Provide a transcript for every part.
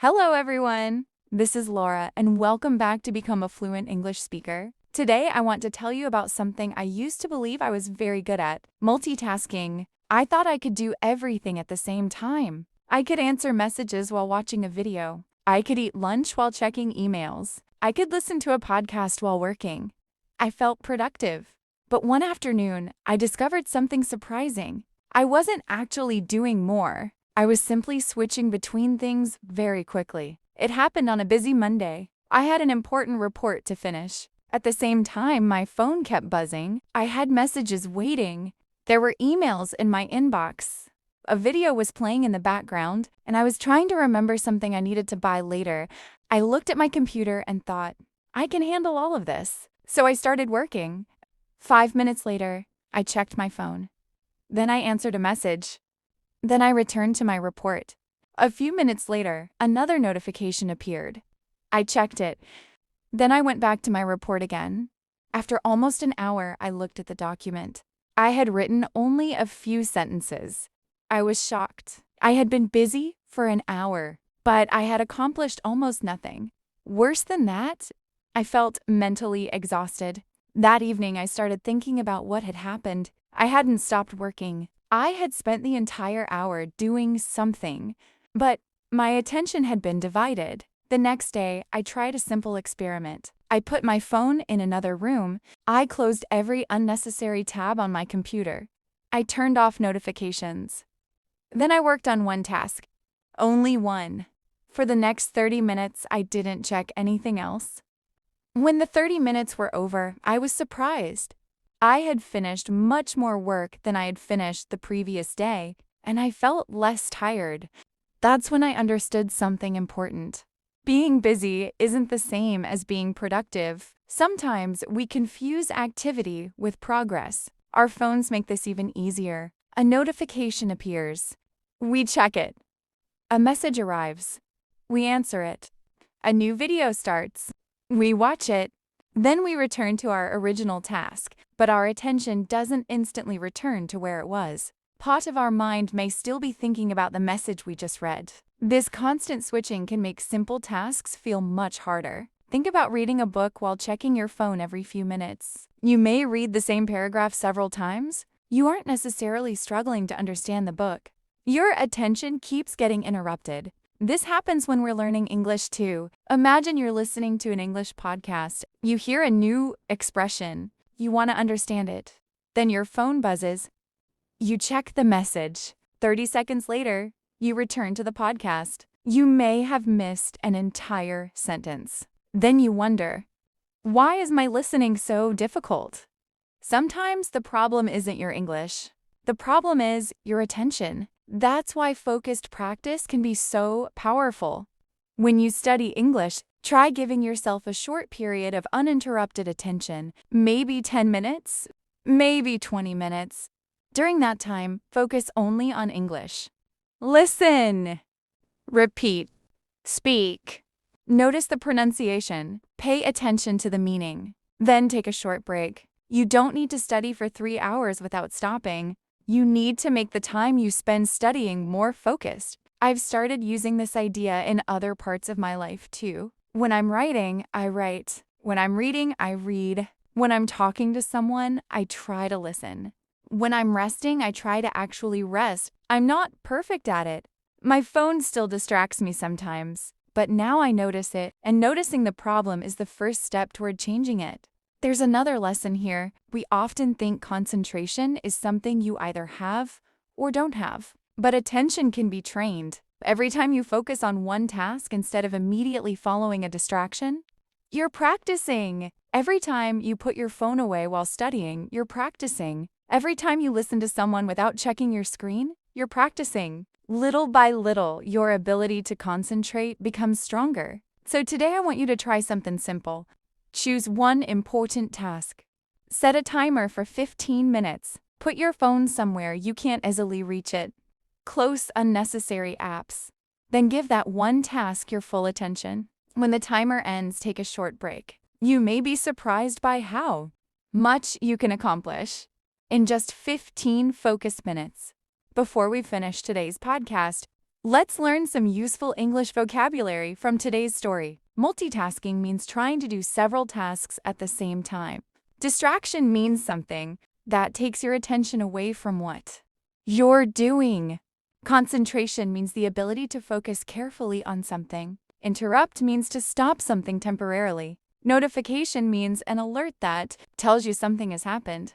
Hello, everyone. This is Laura, and welcome back to Become a Fluent English Speaker. Today, I want to tell you about something I used to believe I was very good at: multitasking. I thought I could do everything at the same time. I could answer messages while watching a video. I could eat lunch while checking emails. I could listen to a podcast while working. I felt productive. But one afternoon, I discovered something surprising. I wasn't actually doing more. I was simply switching between things very quickly. It happened on a busy Monday. I had an important report to finish. At the same time, my phone kept buzzing. I had messages waiting. There were emails in my inbox. A video was playing in the background, and I was trying to remember something I needed to buy later. I looked at my computer and thought, I can handle all of this. So I started working. 5 minutes later, I checked my phone. Then I answered a message. Then I returned to my report. A few minutes later, another notification appeared. I checked it. Then I went back to my report again. After almost an hour, I looked at the document. I had written only a few sentences. I was shocked. I had been busy for an hour, but I had accomplished almost nothing. Worse than that, I felt mentally exhausted. That evening, I started thinking about what had happened. I hadn't stopped working. I had spent the entire hour doing something, but my attention had been divided. The next day, I tried a simple experiment. I put my phone in another room. I closed every unnecessary tab on my computer. I turned off notifications. Then I worked on one task. Only one. For the next 30 minutes, I didn't check anything else. When the 30 minutes were over, I was surprised. I had finished much more work than I had finished the previous day, and I felt less tired. That's when I understood something important. Being busy isn't the same as being productive. Sometimes we confuse activity with progress. Our phones make this even easier. A notification appears. We check it. A message arrives. We answer it. A new video starts. We watch it. Then we return to our original task, but our attention doesn't instantly return to where it was. Part of our mind may still be thinking about the message we just read. This constant switching can make simple tasks feel much harder. Think about reading a book while checking your phone every few minutes. You may read the same paragraph several times. You aren't necessarily struggling to understand the book. Your attention keeps getting interrupted. This happens when we're learning English too. Imagine you're listening to an English podcast. You hear a new expression. You want to understand it. Then your phone buzzes. You check the message. 30 seconds later, you return to the podcast. You may have missed an entire sentence. Then you wonder, why is my listening so difficult? Sometimes the problem isn't your English. The problem is your attention. That's why focused practice can be so powerful. When you study English, try giving yourself a short period of uninterrupted attention, maybe 10 minutes, maybe 20 minutes. During that time, focus only on English. Listen, repeat, speak. Notice the pronunciation. Pay attention to the meaning. Then take a short break. You don't need to study for 3 hours without stopping. You need to make the time you spend studying more focused. I've started using this idea in other parts of my life too. When I'm writing, I write. When I'm reading, I read. When I'm talking to someone, I try to listen. When I'm resting, I try to actually rest. I'm not perfect at it. My phone still distracts me sometimes, but now I notice it, and noticing the problem is the first step toward changing it. There's another lesson here. We often think concentration is something you either have or don't have. But attention can be trained. Every time you focus on one task instead of immediately following a distraction, you're practicing. Every time you put your phone away while studying, you're practicing. Every time you listen to someone without checking your screen, you're practicing. Little by little, your ability to concentrate becomes stronger. So today I want you to try something simple. Choose one important task. Set a timer for 15 minutes. Put your phone somewhere you can't easily reach it. Close unnecessary apps. Then give that one task your full attention. When the timer ends, take a short break. You may be surprised by how much you can accomplish in just 15 focused minutes. Before we finish today's podcast, Let's learn some useful English vocabulary from today's story. Multitasking means trying to do several tasks at the same time. Distraction means something that takes your attention away from what you're doing. Concentration means the ability to focus carefully on something. Interrupt means to stop something temporarily. Notification means an alert that tells you something has happened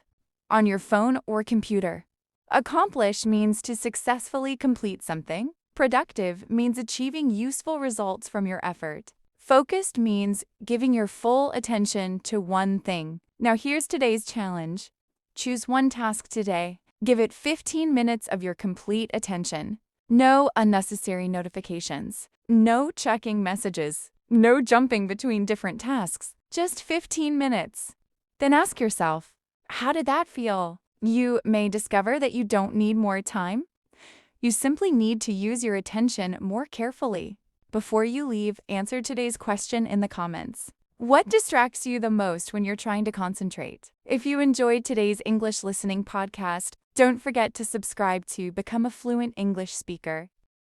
on your phone or computer. Accomplish means to successfully complete something. Productive means achieving useful results from your effort. Focused means giving your full attention to one thing. Now here's today's challenge. Choose one task today. Give it 15 minutes of your complete attention. No unnecessary notifications. No checking messages. No jumping between different tasks. Just 15 minutes. Then ask yourself, how did that feel? You may discover that you don't need more time. You simply need to use your attention more carefully. Before you leave, answer today's question in the comments. What distracts you the most when you're trying to concentrate? If you enjoyed today's English listening podcast, don't forget to subscribe to Become a Fluent English Speaker.